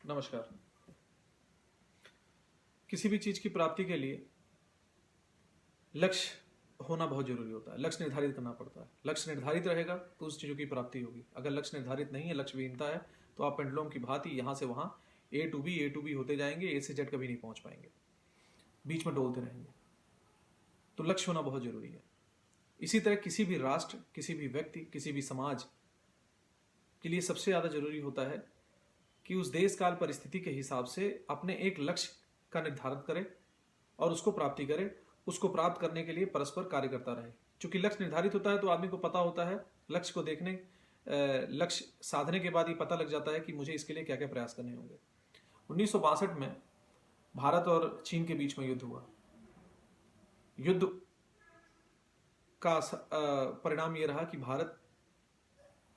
नमस्कार। किसी भी चीज की प्राप्ति के लिए लक्ष्य होना बहुत जरूरी होता है। लक्ष्य निर्धारित करना पड़ता है। लक्ष्य निर्धारित रहेगा तो उस चीजों की प्राप्ति होगी। अगर लक्ष्य निर्धारित नहीं है, लक्ष्य विहीनता है, तो आप पेंडुलम की भांति यहां से वहां ए टू बी होते जाएंगे, ए से जेड कभी नहीं पहुंच पाएंगे, बीच में डोलते रहेंगे। तो लक्ष्य होना बहुत जरूरी है। इसी तरह किसी भी राष्ट्र, किसी भी व्यक्ति, किसी भी समाज के लिए सबसे ज्यादा जरूरी होता है कि उस देश काल परिस्थिति के हिसाब से अपने एक लक्ष्य का निर्धारण करे और उसको प्राप्ति करे। उसको प्राप्त करने के लिए परस्पर कार्य करता रहे। चूंकि लक्ष्य निर्धारित होता है तो आदमी को पता होता है, लक्ष्य को देखने लक्ष्य साधने के बाद ही पता लग जाता है कि मुझे इसके लिए क्या क्या प्रयास करने होंगे। 1962 में भारत और चीन के बीच में युद्ध हुआ। युद्ध का परिणाम यह रहा कि भारत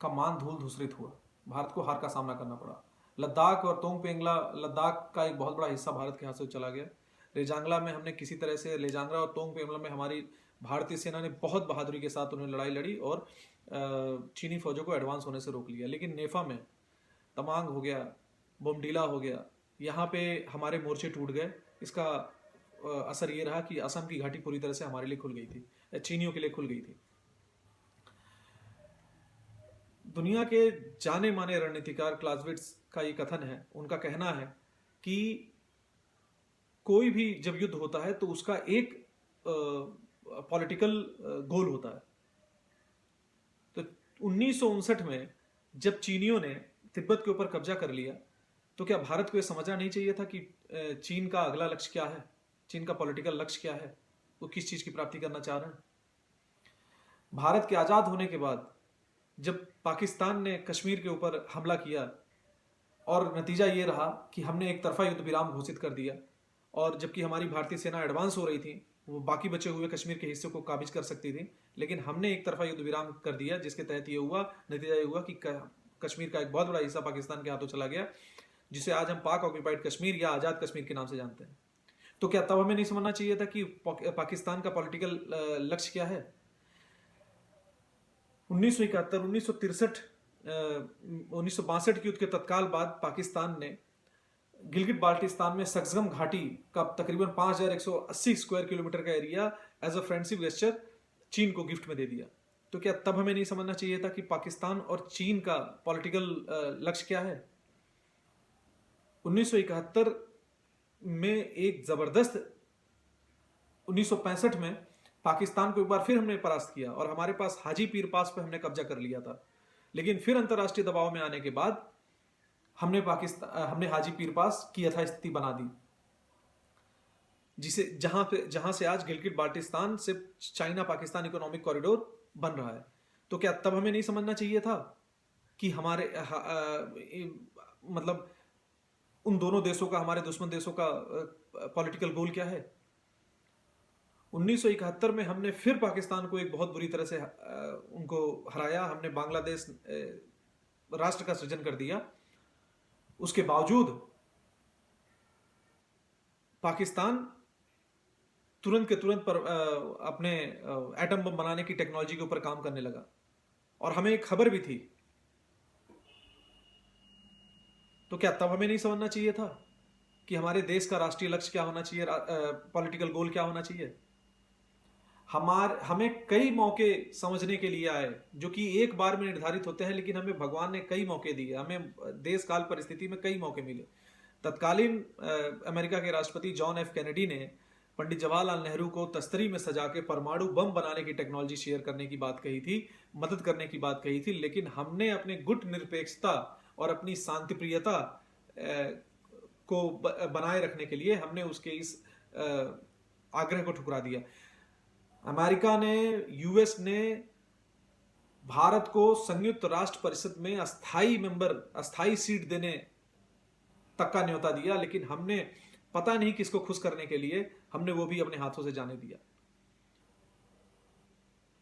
का मान धूल धूसरित हुआ। भारत को हार का सामना करना पड़ा। लद्दाख और तोंग पेंगला, लद्दाख का एक बहुत बड़ा हिस्सा भारत के हाथ से चला गया। लेजांगला में हमने किसी तरह से, लेजांगला और तोंग पेंगला में हमारी भारतीय सेना ने बहुत बहादुरी के साथ उन्हें लड़ाई लड़ी और चीनी फौजों को एडवांस होने से रोक लिया। लेकिन नेफा में तमांग हो गया, बोमडीला हो गया, यहाँ पे हमारे मोर्चे टूट गए। इसका असर ये रहा कि असम की घाटी पूरी तरह से हमारे लिए खुल गई थी, चीनियों के लिए खुल गई थी। दुनिया के जाने माने रणनीतिकार क्लाउज़विट्ज़ का ये कथन है, उनका कहना है कि कोई भी जब युद्ध होता है तो उसका एक पॉलिटिकल गोल होता है। तो 1959 में जब चीनियों ने तिब्बत के ऊपर कब्जा कर लिया, तो क्या भारत को यह समझना नहीं चाहिए था कि चीन का अगला लक्ष्य क्या है, चीन का पॉलिटिकल लक्ष्य क्या है, वो किस चीज की प्राप्ति करना चाह रहे हैं। भारत के आजाद होने के बाद जब पाकिस्तान ने कश्मीर के ऊपर हमला किया और नतीजा ये रहा कि हमने एक तरफा युद्ध विराम घोषित कर दिया, और जबकि हमारी भारतीय सेना एडवांस हो रही थी, वो बाकी बचे हुए कश्मीर के हिस्से को काबिज कर सकती थी, लेकिन हमने एक तरफा युद्ध विराम कर दिया, जिसके तहत ये हुआ, नतीजा ये हुआ कि कश्मीर का एक बहुत बड़ा हिस्सा पाकिस्तान के हाथों चला गया, जिसे आज हम पाक ऑक्यूपाइड कश्मीर या आज़ाद कश्मीर के नाम से जानते हैं। तो क्या तब हमें नहीं समझना चाहिए था कि पाकिस्तान का पॉलिटिकल लक्ष्य क्या है। 1971, 1963, 1962 के युद्ध के तत्काल बाद पाकिस्तान ने गिलगित बाल्टिस्तान में सक्सगम घाटी का तकरीबन 5180 स्क्वायर किलोमीटर का area as a friendship gesture चीन को गिफ्ट में दे दिया। तो क्या तब हमें नहीं समझना चाहिए था कि पाकिस्तान और चीन का पॉलिटिकल लक्ष्य क्या है। 1971 में एक जबरदस्त 1965 में पाकिस्तान को एक बार फिर हमने परास्त किया और हमारे पास हाजी पीर पास पे हमने कब्जा कर लिया था। लेकिन फिर अंतर्राष्ट्रीय दबाव में आने के बाद हमने हाजी पीर पास की यथास्थिति बना दी, जिसे जहां से आज गिलगित बाल्टिस्तान से चाइना पाकिस्तान इकोनॉमिक कॉरिडोर बन रहा है। तो क्या तब हमें नहीं समझना चाहिए था कि हमारे मतलब उन दोनों देशों का, हमारे दुश्मन देशों का पॉलिटिकल गोल क्या है। 1971 में हमने फिर पाकिस्तान को एक बहुत बुरी तरह से उनको हराया। हमने बांग्लादेश राष्ट्र का सृजन कर दिया। उसके बावजूद पाकिस्तान तुरंत के तुरंत पर अपने एटम बम बनाने की टेक्नोलॉजी के ऊपर काम करने लगा, और हमें एक खबर भी थी। तो क्या तब हमें नहीं समझना चाहिए था कि हमारे देश का राष्ट्रीय लक्ष्य क्या होना चाहिए, पॉलिटिकल गोल क्या होना चाहिए। हमें कई मौके समझने के लिए आए जो कि एक बार में निर्धारित होते हैं, लेकिन हमें भगवान ने कई मौके दिए। हमें देश काल परिस्थिति में कई मौके मिले। तत्कालीन अमेरिका के राष्ट्रपति जॉन एफ कैनेडी ने पंडित जवाहरलाल नेहरू को तस्तरी में सजा के परमाणु बम बनाने की टेक्नोलॉजी शेयर करने की बात कही थी, मदद करने की बात कही थी, लेकिन हमने अपने गुट निरपेक्षता और अपनी शांति प्रियता को बनाए रखने के लिए हमने उसके इस आग्रह को ठुकरा दिया। अमेरिका ने, यूएस ने भारत को संयुक्त राष्ट्र परिषद में अस्थाई सीट देने तक का न्योता दिया, लेकिन हमने पता नहीं किसको खुश करने के लिए हमने वो भी अपने हाथों से जाने दिया।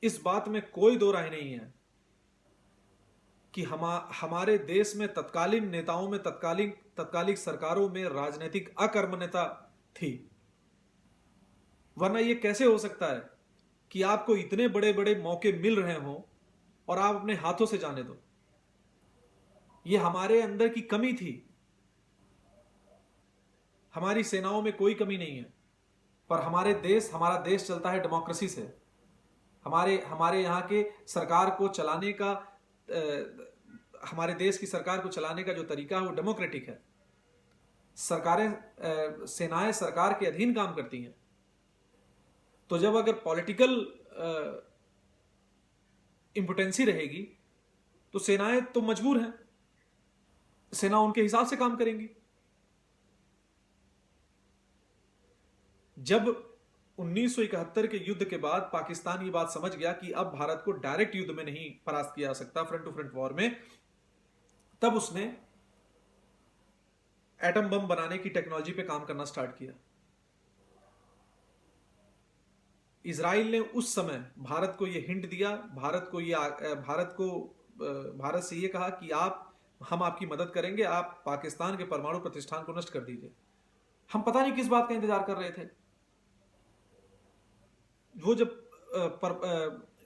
इस बात में कोई दो राय नहीं है कि हमारे देश में तत्कालीन नेताओं में, तत्कालिक सरकारों में राजनीतिक अकर्मण्यता थी। वरना यह कैसे हो सकता है कि आपको इतने बड़े बड़े मौके मिल रहे हों और आप अपने हाथों से जाने दो। यह हमारे अंदर की कमी थी। हमारी सेनाओं में कोई कमी नहीं है, पर हमारा देश चलता है डेमोक्रेसी से। हमारे यहाँ के सरकार को चलाने का हमारे देश की सरकार को चलाने का जो तरीका है वो डेमोक्रेटिक है। सेनाएं सरकार के अधीन काम करती हैं। तो जब अगर पॉलिटिकल इम्पोटेंसी रहेगी तो सेनाएं तो मजबूर हैं, सेना उनके हिसाब से काम करेंगी। जब 1971 के युद्ध के बाद पाकिस्तान ये बात समझ गया कि अब भारत को डायरेक्ट युद्ध में नहीं परास्त किया जा सकता, फ्रंट टू फ्रंट वॉर में, तब उसने एटम बम बनाने की टेक्नोलॉजी पे काम करना स्टार्ट किया। इजराइल ने उस समय भारत को यह हिंट दिया, भारत से यह कहा कि हम आपकी मदद करेंगे, आप पाकिस्तान के परमाणु प्रतिष्ठान को नष्ट कर दीजिए। हम पता नहीं किस बात का इंतजार कर रहे थे।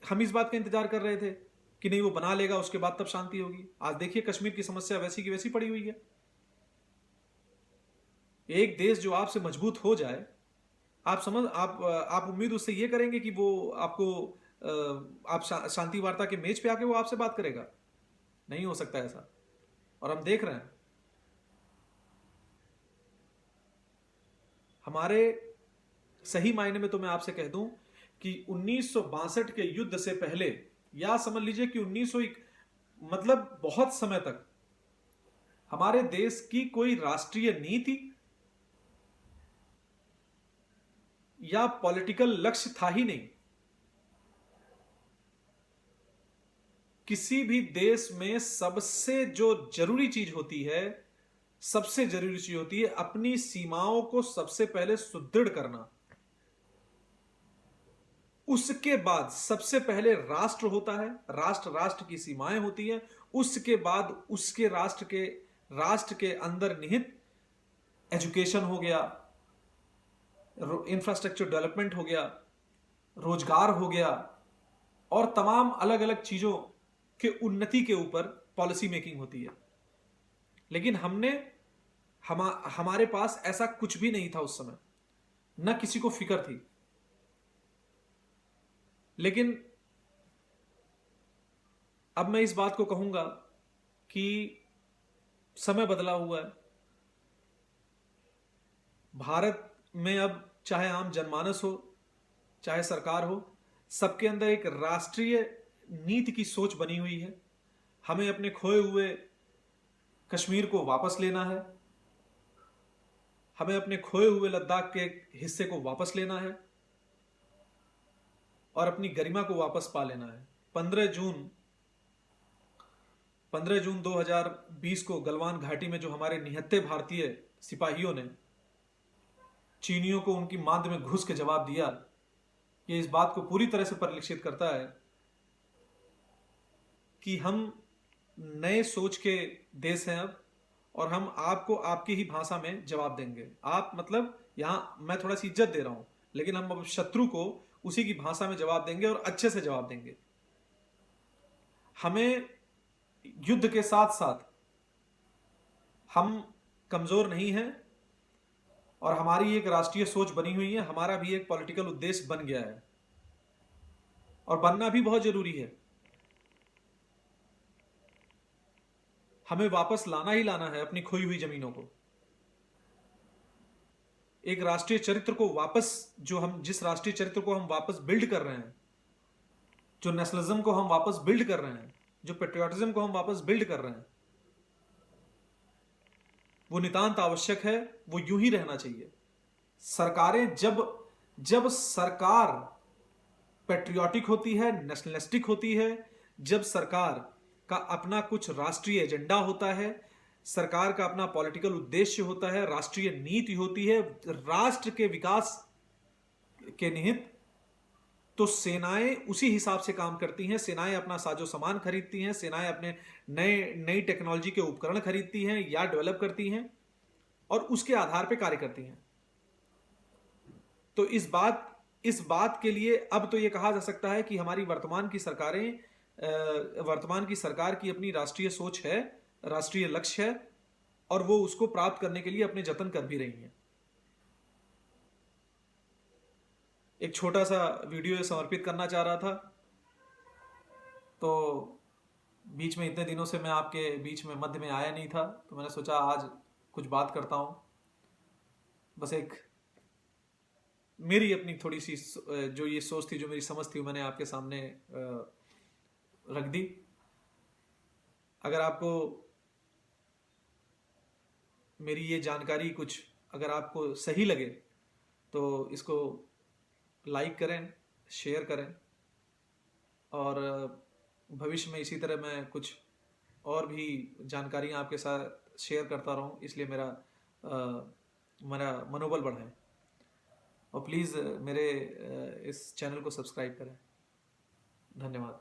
हम इस बात का इंतजार कर रहे थे कि नहीं वो बना लेगा, उसके बाद तब शांति होगी। आज देखिए कश्मीर की समस्या वैसी की वैसी पड़ी हुई है। एक देश जो आपसे मजबूत हो जाए, आप उम्मीद उससे ये करेंगे कि वो आप शांति वार्ता के मेज पे आके वो आपसे बात करेगा? नहीं हो सकता ऐसा। और हम देख रहे हैं हमारे, सही मायने में तो मैं आपसे कह दूं कि 1962 के युद्ध से पहले, या समझ लीजिए कि 1901 मतलब बहुत समय तक हमारे देश की कोई राष्ट्रीय नीति या पॉलिटिकल लक्ष्य था ही नहीं। किसी भी देश में सबसे जरूरी चीज होती है अपनी सीमाओं को सबसे पहले सुदृढ़ करना। उसके बाद सबसे पहले राष्ट्र होता है, राष्ट्र की सीमाएं होती है। उसके बाद उसके राष्ट्र के अंदर निहित एजुकेशन हो गया, इंफ्रास्ट्रक्चर डेवलपमेंट हो गया, रोजगार हो गया, और तमाम अलग अलग चीजों के उन्नति के ऊपर पॉलिसी मेकिंग होती है। लेकिन हमारे पास ऐसा कुछ भी नहीं था उस समय, न किसी को फिक्र थी। लेकिन अब मैं इस बात को कहूंगा कि समय बदला हुआ है। भारत में अब चाहे आम जनमानस हो, चाहे सरकार हो, सबके अंदर एक राष्ट्रीय नीति की सोच बनी हुई है। हमें अपने खोए हुए कश्मीर को वापस लेना है, हमें अपने खोए हुए लद्दाख के हिस्से को वापस लेना है और अपनी गरिमा को वापस पा लेना है। 15 जून 2020 को गलवान घाटी में जो हमारे निहत्थे भारतीय सिपाहियों ने चीनियों को उनकी मांद में घुस के जवाब दिया, ये इस बात को पूरी तरह से परिलक्षित करता है कि हम नए सोच के देश हैं अब, और हम आपको आपकी ही भाषा में जवाब देंगे। आप मतलब यहां मैं थोड़ा सी इज्जत दे रहा हूं, लेकिन हम अब शत्रु को उसी की भाषा में जवाब देंगे और अच्छे से जवाब देंगे। हमें युद्ध के साथ साथ हम कमजोर नहीं हैं, और हमारी एक राष्ट्रीय सोच बनी हुई है, हमारा भी एक पॉलिटिकल उद्देश्य बन गया है, और बनना भी बहुत जरूरी है। हमें वापस लाना ही लाना है अपनी खोई हुई जमीनों को, एक राष्ट्रीय चरित्र को वापस, जिस राष्ट्रीय चरित्र को हम वापस बिल्ड कर रहे हैं, जो नेशनलिज्म को हम वापस बिल्ड कर रहे हैं, जो पेट्रियोटिज्म को हम वापस बिल्ड कर रहे हैं, वो नितांत आवश्यक है, वो यूं ही रहना चाहिए। सरकारें जब सरकार पेट्रियोटिक होती है, नेशनलिस्टिक होती है, जब सरकार का अपना कुछ राष्ट्रीय एजेंडा होता है, सरकार का अपना पॉलिटिकल उद्देश्य होता है, राष्ट्रीय नीति होती है राष्ट्र के विकास के निहित, तो सेनाएं उसी हिसाब से काम करती हैं। सेनाएं अपना साजो सामान खरीदती हैं, सेनाएं अपने नई टेक्नोलॉजी के उपकरण खरीदती हैं या डेवलप करती हैं, और उसके आधार पर कार्य करती हैं। तो इस बात के लिए अब तो यह कहा जा सकता है कि हमारी वर्तमान की सरकार की अपनी राष्ट्रीय सोच है, राष्ट्रीय लक्ष्य है, और वो उसको प्राप्त करने के लिए अपने जतन कर भी रही हैं। एक छोटा सा वीडियो समर्पित करना चाह रहा था। तो बीच में इतने दिनों से मैं आपके बीच में मध्य में आया नहीं था, तो मैंने सोचा आज कुछ बात करता हूँ। बस एक मेरी अपनी थोड़ी सी जो ये सोच थी, जो मेरी समझ थी, वो मैंने आपके सामने रख दी। अगर आपको मेरी ये जानकारी कुछ अगर आपको सही लगे तो इसको लाइक करें, शेयर करें, और भविष्य में इसी तरह मैं कुछ और भी जानकारियाँ आपके साथ शेयर करता रहूँ, इसलिए मेरा मनोबल बढ़ाएं। और प्लीज़ मेरे इस चैनल को सब्सक्राइब करें। धन्यवाद।